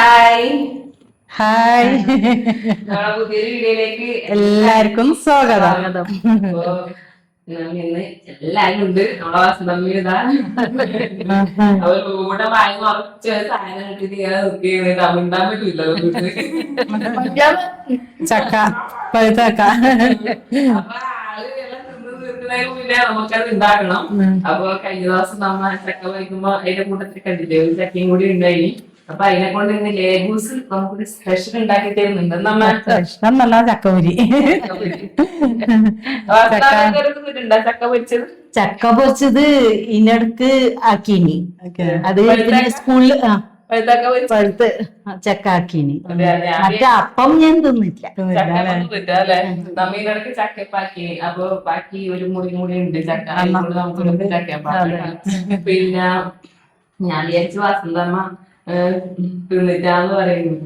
Hi hi പുതിയൊരു വീഡിയോയിലേക്ക് എല്ലാവർക്കും സ്വാഗതം. ഇന്ന് എല്ലാരും ഉണ്ട്. നമ്മളെ വസന്തമ്മ ഇതാ അവർ കൂടെ വായി മറച്ച് സാധനം കിട്ടിട്ട് നോക്കി തമിണ്ടാൻ പറ്റില്ല. ചക്ക പഴുത്തക്ക അപ്പൊ ആള് എല്ലാം തിന്ന് തീർക്കുന്നതിന് മുന്നേ നമുക്കത് ഉണ്ടാക്കണം. അപ്പൊ കഴിഞ്ഞ ദിവസം നമ്മ ചക്ക വയ്ക്കുമ്പോ അതിന്റെ കൂട്ടത്തിൽ കണ്ടില്ലേ ഒരു ചക്കയും കൂടി ഉണ്ടായി. അപ്പൊ അതിനെ കൊണ്ട് ഇന്ന് ലേബൂസ് നമുക്കൊരു സ്പെഷ്യൽ ഉണ്ടാക്കി തരുന്നുണ്ട്. നല്ല ചക്കപൊരി. ചക്ക പൊരിച്ചത് ചക്ക പൊരിച്ചത് ഇതിനടുക്ക് ആക്കീനി. അത് പിന്നെ സ്കൂളില് പഴുത്ത് ചക്ക ആക്കീനി. മറ്റേ അപ്പം ഞാൻ തിന്നില്ല. നമ്മിടക്ക് ചക്കപ്പാക്കി. അപ്പൊ ബാക്കി ഒരു മുടി ഉണ്ട് ചക്ക. നമുക്ക് ചക്ക പിന്നെ ഞാൻ വിചാരിച്ചു വസന്തമ്മ തിന്നിട്ടാന്ന് പറയുന്നു.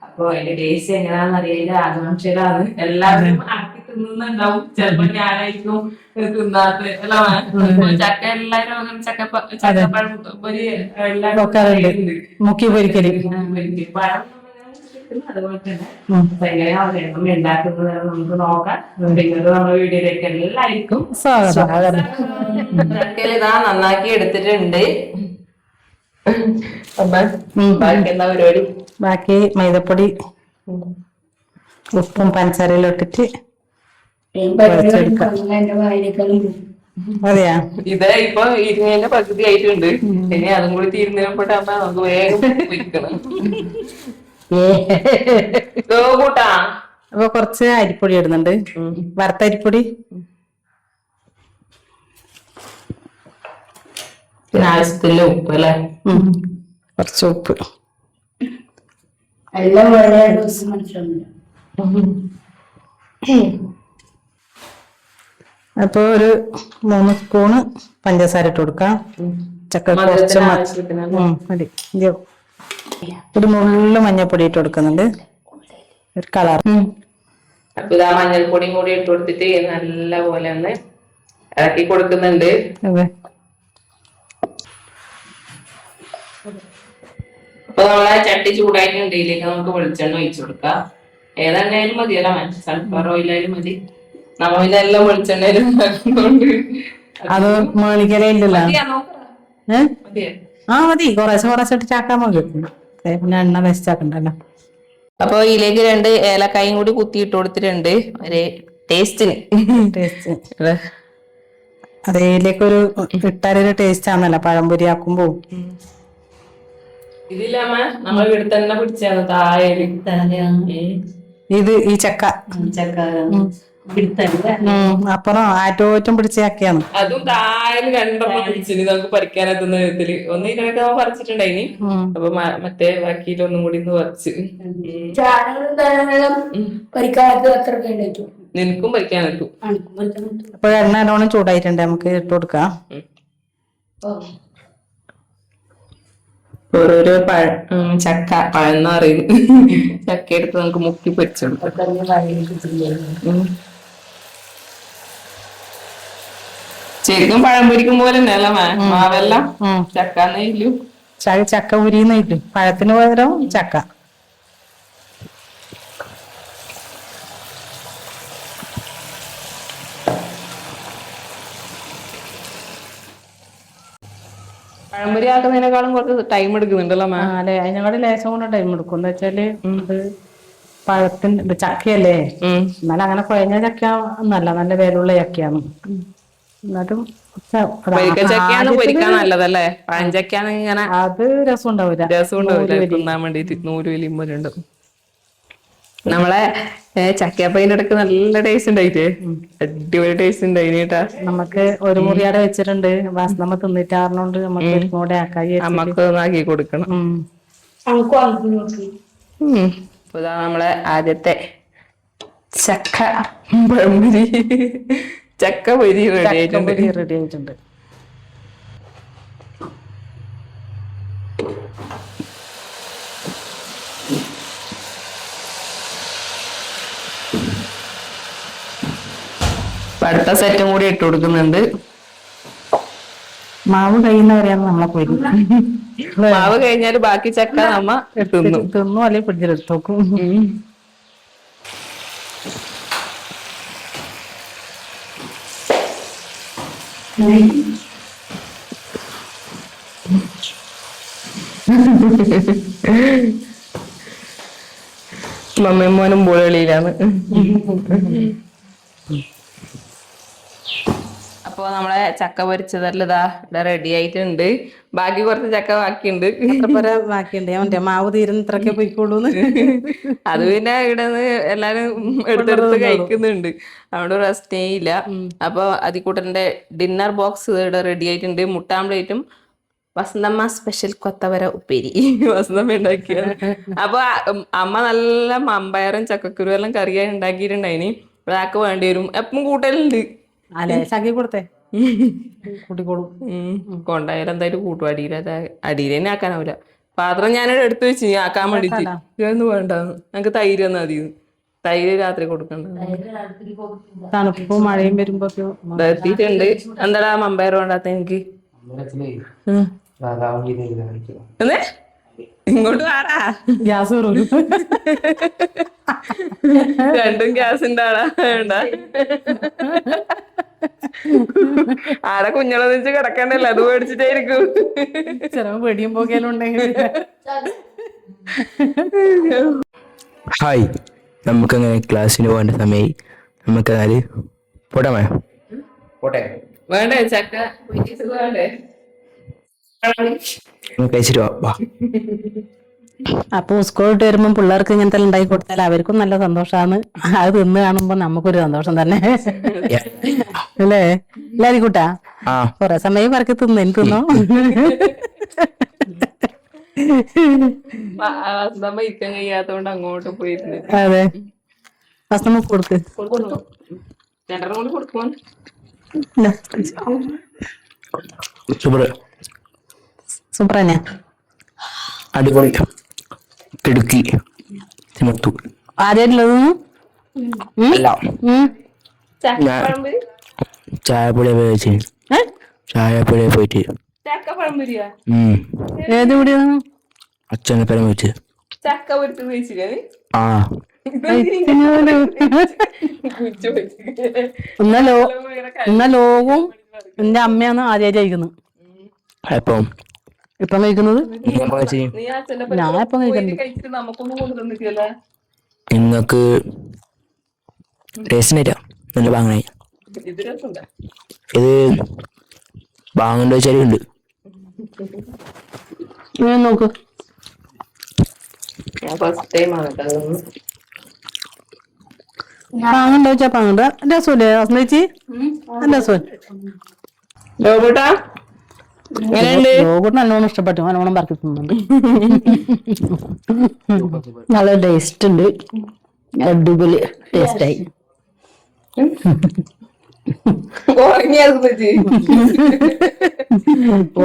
അപ്പൊ അതിന്റെ ടേസ്റ്റ് എങ്ങനെയാന്ന് അറിയില്ല. ആകാംക്ഷയിലാണ്. എല്ലാവരും ആക്കി തിന്നുന്നുണ്ടാവും. ചിലപ്പോ ഞാനായിരിക്കും തിന്നാത്ത. ചക്ക എല്ലാരും ചക്കപ്പഴം മുക്കി പൊരിക്കല് പഴം അതുപോലെ തന്നെ എങ്ങനെയാ ഉണ്ടാക്കുന്നത് നമുക്ക് നോക്കാം. പിന്നീട് നമ്മുടെ വീഡിയോയിലേക്ക് എല്ലാവർക്കും സ്വാഗതം. ഇതാ നന്നാക്കി എടുത്തിട്ടുണ്ട്. ബാക്കി എന്താ പരിപാടി? ബാക്കി മൈദപ്പൊടി ഉപ്പും പഞ്ചസാരയിലും ഇട്ടിട്ട് അതെയാ. ഇത് ഇപ്പൊ ഇരുന്നതിന്റെ പകുതി ആയിട്ടുണ്ട്. ഇനി അതും കൂടി തീരുന്നപ്പോട്ടാകുമ്പോ നമുക്ക് വേഗം പൊരിക്കണം. കൂട്ടാ അപ്പൊ കുറച്ച് അരിപ്പൊടി ഇടുന്നുണ്ട്. വറുത്ത അരിപ്പൊടി, പിന്നെ ആവശ്യത്തില് ഉപ്പ് അല്ലെ. കുറച്ച് ഉപ്പ്. അപ്പൊ ഒരു 3 സ്പൂണ് പഞ്ചസാര ഇട്ട് കൊടുക്കാം. ചക്ക കുറച്ച് മതി. ഒരു നുള്ളു മഞ്ഞപ്പൊടി ഇട്ട് കൊടുക്കുന്നുണ്ട്, ഒരു കളർ. അപ്പൊ ഇതാ മഞ്ഞൾപ്പൊടിയും കൂടി ഇട്ട് കൊടുത്തിട്ട് നല്ല പോലെ ഒന്ന് ഇളക്കി കൊടുക്കുന്നുണ്ട്. അപ്പൊ നമ്മളെ ചട്ടി ചൂടായിട്ടുണ്ട്. ഇതിലേക്ക് നമുക്ക് വെളിച്ചെണ്ണ ഒഴിച്ചു കൊടുക്കാം. ഏതെണ്ണയായാലും മതിയല്ലോ, സൺഫ്ലവർ ഓയിലായാലും മതി. നമ്മ ഇതെല്ലാം വെളിച്ചെണ്ണയിലും ഉണ്ടാക്കുന്നുണ്ട്. അത് മേളിക്കലയില്ലല്ലോ. മതി, കുറേശ്ശെ ഇട്ട് ചാക്കാൻ മതി. പിന്നെ എണ്ണ വെച്ചാക്കണ്ടല്ലോ. അപ്പൊ ഇതിലേക്ക് 2 ഏലക്കായും കൂടി കുത്തിയിട്ട് കൊടുത്തിട്ടുണ്ട് ഒരു ടേസ്റ്റിന്. അതിലേക്കൊരു ഇട്ടാലൊരു ടേസ്റ്റ് ആണല്ലോ പഴംപൊരി ആക്കുമ്പോ. ഇതില്ലമ്മ നമ്മൾ ഇവിടെ തന്നെ പിടിച്ചാണ് താഴെ. ഇത് ഈ ചക്ക അപ്പുറം ആറ്റോറ്റം പിടിച്ച ചക്കയാണ്. അതും താഴെ 2 പിടിച്ചിന് നമുക്ക് പറിക്കാനെത്തുന്ന വിധത്തില്. ഒന്ന് ഇതിനൊക്കെ പറിച്ചിട്ടുണ്ടായിനി. അപ്പൊ മറ്റേ ബാക്കിയിലൊന്നും കൂടി ഒന്ന് പറിച്ച്. നിനക്കും പറിക്കാനെത്തും. അപ്പൊ എണ്ണ നല്ലോണം ചൂടായിട്ടുണ്ട്, നമുക്ക് ഇട്ട് കൊടുക്കാം. ഓരോരോ ചക്ക പഴം അറിയുന്നു. ചക്ക എടുത്ത് നമുക്ക് മുക്കി പൊരിച്ചെടുക്കാം. ശരിക്കും പഴം പൊരിക്കും പോലെ തന്നെയല്ല മാവെല്ലാം ചക്കാന്നേലു. ചക്ക ഉരിയുന്നില്ല, പഴത്തിന് പകരം ചക്ക. പഴംപൊരി ആക്കുന്നതിനേക്കാളും കുറച്ച് ടൈം എടുക്കുന്നുണ്ടല്ലോ. അല്ലെ, അതിനെക്കാളും ലേശം കൊണ്ട് ടൈം എടുക്കും. എന്താ വെച്ചാല് ഇത് പഴത്തിന്റെ ചക്കയല്ലേ, എന്നാലും അങ്ങനെ കുഴഞ്ഞ ചക്ക ഒന്നല്ല, നല്ല വിലയുള്ള ചക്കയാണ്. എന്നാലും നല്ലതല്ലേ പഴഞ്ചക്കാണ്. ഇങ്ങനെ അത് രസം ഉണ്ടാവില്ല, തിന്നാൻ വേണ്ടിട്ട് 100 വലിയുമ്പോഴുണ്ട്. നമ്മളെ ചക്കയപ്പതിന്റെ ഇടക്ക് നല്ല ടേസ്റ്റ് ഉണ്ടായിട്ടേ, അടിപൊളി ടേസ്റ്റ് ഉണ്ടായിട്ടാ. നമുക്ക് ഒരു മുറിയാടെ വെച്ചിട്ടുണ്ട്. നമ്മ തിന്നിട്ടാറിനോണ്ട് നമുക്ക് കൂടെ അമ്മക്ക് ആക്കി കൊടുക്കണം. നമ്മളെ ആദ്യത്തെ ചക്ക പഴംപൊരി, ചക്ക പൊരി റെഡി ആയിട്ടുണ്ട്. അടുത്ത സെറ്റും കൂടി ഇട്ട് കൊടുക്കുന്നുണ്ട്. മാവ് കഴിയുന്നവരെയാണ് നമ്മളെ പോയി മാവ് കഴിഞ്ഞാല് ബാക്കി ചക്ക നമ്മ തിന്നു അല്ലെങ്കിൽ ഫ്രിഡ്ജിലെടുത്ത് നോക്കും. മമ്മയും മോനും ബോളിയിലാണ്. അപ്പൊ നമ്മളെ ചക്ക പൊരിച്ചതെല്ലാം ഇതാ ഇവിടെ റെഡി ആയിട്ടുണ്ട്. ബാക്കി കുറച്ച് ചക്ക ബാക്കിയുണ്ട്. ബാക്കിയുണ്ട് ഞാൻ മറ്റേ മാവ് തീരുന്നത്രക്കെ പോയിക്കോളൂന്ന്. അത് പിന്നെ ഇവിടെ നിന്ന് എല്ലാരും എടുത്തെടുത്ത് കഴിക്കുന്നുണ്ട്, അവിടെ റെസ്റ്റേ ഇല്ല. അപ്പൊ അതിക്കൂട്ടന്റെ ഡിന്നർ ബോക്സ് ഇവിടെ റെഡി ആയിട്ടുണ്ട്. മുട്ട ആംപ്ലേറ്റും വസന്തമ്മ സ്പെഷ്യൽ കൊത്തവര ഉപ്പേരി വസന്തമ്മ ഉണ്ടാക്കിയത്. അപ്പൊ അമ്മ നല്ല മമ്പയറും ചക്കക്കുരു എല്ലാം കറിയായി ഉണ്ടാക്കിയിട്ടുണ്ടായിനി. അതൊക്കെ വേണ്ടി വരും, എപ്പം കൂട്ടലുണ്ട്. ചക്കി കൊടുത്തേ കൂട്ടിക്കോളും. കൊണ്ടായാലും എന്തായാലും കൂട്ടും. അടിയിൽ തന്നെ ആക്കാനാവില്ല. പാത്രം ഞാൻ എടുത്തു വെച്ച് ആക്കാൻ വേണ്ടിട്ട്. ഇതൊന്നും വേണ്ട, ഞങ്ങക്ക് തൈര് തന്നാ മതി. തൈര് രാത്രി കൊടുക്കണ്ട. തണുപ്പും മഴയും വരുമ്പോ എത്തിയിട്ടുണ്ട്. എന്താടാ മമ്പയർ വേണ്ടാത്ത എനിക്ക്? ഇങ്ങോട്ട് വാടാ, ഗ്യാസ് രണ്ടും ഗ്യാസ് ഉണ്ടാടാ. വേണ്ട, ആടെ കുഞ്ഞളെ വെച്ച് കിടക്കണ്ടല്ലോ, അത് മേടിച്ചിട്ടായിരിക്കും. ചിലവ് വെടിയും പോകലും ഉണ്ടെങ്കിൽ. ഹായ്, നമുക്കങ്ങനെ ക്ലാസ്സിന് പോകേണ്ട സമയമായി. നമുക്കതിനാല് പോട്ടെ പോട്ടെ വേണ്ടേ ചക്ക വേണ്ടേ? കഴിച്ചിട്ട് വാ. അപ്പൊ സ്കൂളിട്ട് വരുമ്പോ പിള്ളേർക്ക് ഇങ്ങനത്തെ ഉണ്ടാക്കി കൊടുത്താൽ അവർക്കും നല്ല സന്തോഷമാണ്. അത് തിന്ന് കാണുമ്പോ നമുക്കൊരു സന്തോഷം തന്നെ അല്ലേ? എല്ലാരും കൂട്ടാ കൊറേ സമയം പറക്കി തിന്നു. എനിക്ക് തിന്നോ? ഇരിക്കാൻ കഴിയാത്തോണ്ട് അങ്ങോട്ട് പോയിരുന്നു. അതെ, ഭക്ഷണം കൊടുക്ക്. രണ്ടെണ്ണം കൊണ്ട് കൊടുക്കുമോ? സൂപ്പറന്നെ, അടിപൊളി, കിടുക്കി, തിമത്തു. ആദ്യമായിട്ടുള്ളതൊന്നും ചായപ്പൊടിയെ പോയി ചായപ്പൊടിയെ പോയിട്ട് ഏത് കൂടിയാണ് അച്ഛനെ പരം വെച്ച് ചക്ക പൊരിച്ച് കഴിച്ചില്ലേ? എന്നാ ലോകവും എന്റെ അമ്മയാണ് ആദ്യമായിട്ട് കഴിക്കുന്നത്. എപ്പം ഇപ്പം കഴിക്കുന്നത് ഞാൻ എപ്പം കഴിക്കുന്നുണ്ട്. നിങ്ങക്ക് ടേസ്റ്റ് നല്ല വാങ്ങണേ. ഇത് വാങ്ങണ്ട വെച്ചാലുണ്ട്. നോക്ക്, പാങ്ങണ്ട വെച്ചാ പാങ്ങണ്ട. രസമല്ലേ ചേച്ചി? രസം. യോഗട്ട് നല്ലോണം ഇഷ്ടപ്പെട്ടു, നല്ലോണം പറക്കി തിന്നുന്നുണ്ട്. നല്ല ടേസ്റ്റ് ഉണ്ട്, അടിപൊളി ടേസ്റ്റായി.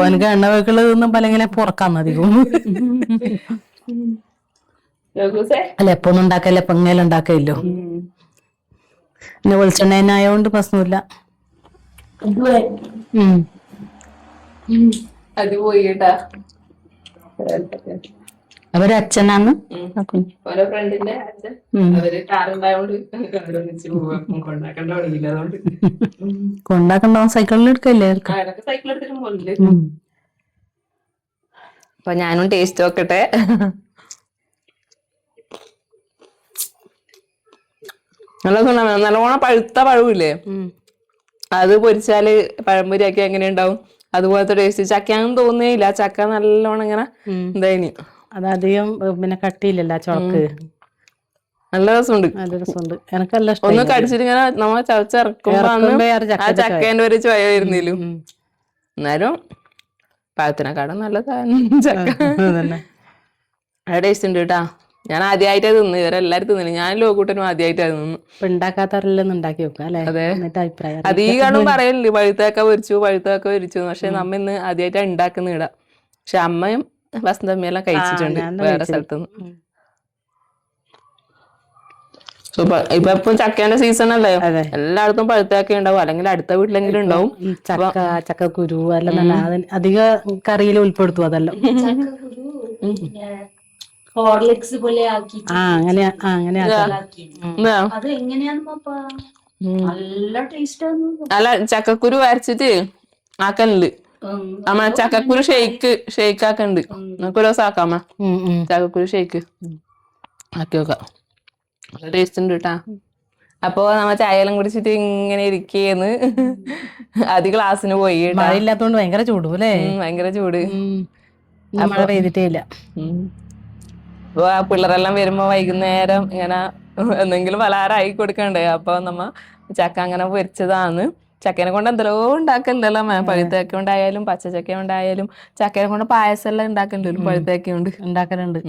ഓനക്ക് എണ്ണ വെക്കുള്ളത് തിന്നും പലങ്ങനെ പുറക്കാന്ന് അധികം. അല്ല എപ്പൊ ഒന്നും ഉണ്ടാക്കല്ല, എപ്പൊ ഇങ്ങനെ ഉണ്ടാക്കല്ലോ. പിന്നെ വെളിച്ചെണ്ണ തന്നെ ആയതുകൊണ്ട് പ്രശ്നമില്ല. അത് പോയി കേട്ടാ. അവരച്ഛനാന്ന് ഓരോ ഫ്രണ്ടിന്റെ അച്ഛൻ. അവര് കാറുണ്ടായോണ്ട് കൊണ്ടാക്കണ്ട വഴിയില്ല, അതുകൊണ്ട് കൊണ്ടാക്കണ്ടാവും. സൈക്കിളിൽ എടുക്കല്ലേ? സൈക്കിൾ എടുത്തിട്ട് പോലില്ലേ. അപ്പൊ ഞാനും ടേസ്റ്റ് നോക്കട്ടെ. നല്ലോണം പഴുത്ത പഴമില്ലേ, അത് പൊരിച്ചാല് പഴംപൊരിയാക്കി എങ്ങനെ ഉണ്ടാവും അതുപോലത്തെ ടേസ്റ്റ്. ചക്കയാണെന്ന് തോന്നുന്നില്ല, ചക്ക നല്ലോണം ഇങ്ങനെ എന്തായിനി. അതധികം പിന്നെ കട്ടിയില്ലല്ലോ ചോക്ക്. നല്ല രസമുണ്ട്, നല്ല രസമുണ്ട്. എനിക്ക് നല്ല ഇഷ്ടം. ഒന്ന് കടിച്ചിട്ട് ഇങ്ങനെ നമ്മൾ ചവച്ചിറക്കുമ്പോ ആ ചക്കേന്റെ ഒരു ചൊയ വരുന്നില്ലും. എന്നാലും പഴത്തിനെക്കാളും നല്ല ചക്ക ടേസ്റ്റ് ഉണ്ട് കേട്ടാ. ഞാൻ ആദ്യമായിട്ടാ തിന്നു, ഇവരെ എല്ലാരും തിന്നില്ല. ഞാൻ ലോകൂട്ടനും ആദ്യമായിട്ടാ തിന്നു. ഉണ്ടാക്കാത്തവരെല്ലാം ഉണ്ടാക്കി വെക്കാം അല്ലെ? അഭിപ്രായം അധികം പറയലുണ്ട് പഴുത്തൊക്കെ പൊരിച്ചു. പക്ഷെ നമ്മ ഇന്ന് ആദ്യമായിട്ടാ ഉണ്ടാക്കുന്ന ഇടാ. പക്ഷെ അമ്മയും വസന്തമ്മയെല്ലാം കഴിച്ചിട്ടുണ്ട് വേറെ സ്ഥലത്തുനിന്ന്. ഇപ്പൊ ചക്കേന്റെ സീസൺ അല്ലേ അതെ. എല്ലായിടത്തും പഴുത്തൊക്കെ ഉണ്ടാവും, അല്ലെങ്കിൽ അടുത്ത വീട്ടിലെങ്കിലും ഉണ്ടാവും. ഈ ചക്കക്കുരു എല്ലാം തന്നെ അധിക കറിയിൽ ഉൾപ്പെടുത്തും അതെല്ലാം. ഹോർലിക്സ് പോലെ ആക്കി അങ്ങനെ അത് എങ്ങനെയാന്ന് നല്ല ടേസ്റ്റ് ആണ്. അല്ല ചക്കക്കുരു വരച്ചിട്ട് ആക്കലുണ്ട്. നമ്മളെ ചക്കക്കുരു ഷെയ്ക്ക് ആക്കണ്ട്. നമുക്ക് ഒരു ദിവസം ആക്കാമ ചക്കക്കുരു ഷെയ്ക്ക് ആക്കി വെക്കാം. നല്ല ടേസ്റ്റ് ഉണ്ട് കേട്ടാ. അപ്പൊ നമ്മ ചായയെല്ലാം കുടിച്ചിട്ട് ഇങ്ങനെ ഇരിക്കേന്ന്. അത് ക്ലാസ്സിന് പോയി കേട്ടാ. മഴ ഇല്ലാത്തോണ്ട് ഭയങ്കര ചൂടും അല്ലേ? ഭയങ്കര ചൂട്. മഴ പെയ്തിട്ടേ ഇല്ല. അപ്പൊ ആ പിള്ളേരെല്ലാം വരുമ്പോ വൈകുന്നേരം ഇങ്ങനെ എന്തെങ്കിലും പലഹാരമായി കൊടുക്കണ്ടേ. അപ്പൊ നമ്മ ചക്ക അങ്ങനെ പൊരിച്ചതാണ്. ചക്കേനെ കൊണ്ട് എന്തെല്ലോ ഉണ്ടാക്കലുണ്ടല്ലോ പഴുത്തക്ക ഉണ്ടായാലും പച്ചച്ചക്ക ഉണ്ടായാലും. ചക്കേനെ കൊണ്ട് പായസം എല്ലാം ഉണ്ടാക്കലുണ്ട് പഴുത്തക്ക കൊണ്ട് ഉണ്ടാക്കലുണ്ട്.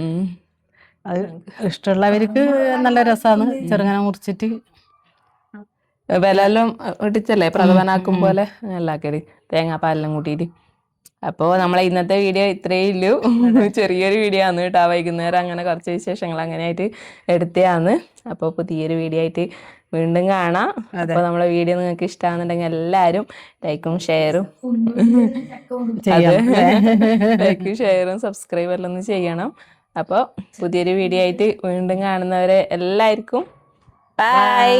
അത് ഇഷ്ടമുള്ളവർക്ക് നല്ല രസമാണ്. ചെറുങ്ങനെ മുറിച്ചിട്ട് വിലെല്ലാം ഇട്ടിച്ചല്ലേ പ്രഥമനാക്കും പോലെ എല്ലാക്കടി തേങ്ങാപ്പാലെല്ലാം കൂട്ടിയിട്ട്. അപ്പോ നമ്മളെ ഇന്നത്തെ വീഡിയോ ഇത്രയേ ഉള്ളൂ. ചെറിയൊരു വീഡിയോ ആണ് കേട്ടോ. വൈകുന്നേരം അങ്ങനെ കുറച്ച് വിശേഷങ്ങൾ അങ്ങനെയായിട്ട് എടുത്തതാണ്. അപ്പോൾ പുതിയൊരു വീഡിയോ ആയിട്ട് വീണ്ടും കാണാം. അപ്പോൾ നമ്മളെ വീഡിയോ നിങ്ങൾക്ക് ഇഷ്ടമാണെന്നുണ്ടെങ്കിൽ എല്ലാവരും ലൈക്കും ഷെയറും ലൈക്കും ഷെയറും സബ്സ്ക്രൈബ് എല്ലാം ഒന്ന് ചെയ്യണം. അപ്പോൾ പുതിയൊരു വീഡിയോ ആയിട്ട് വീണ്ടും കാണുന്നവരെ എല്ലാവർക്കും ബൈ.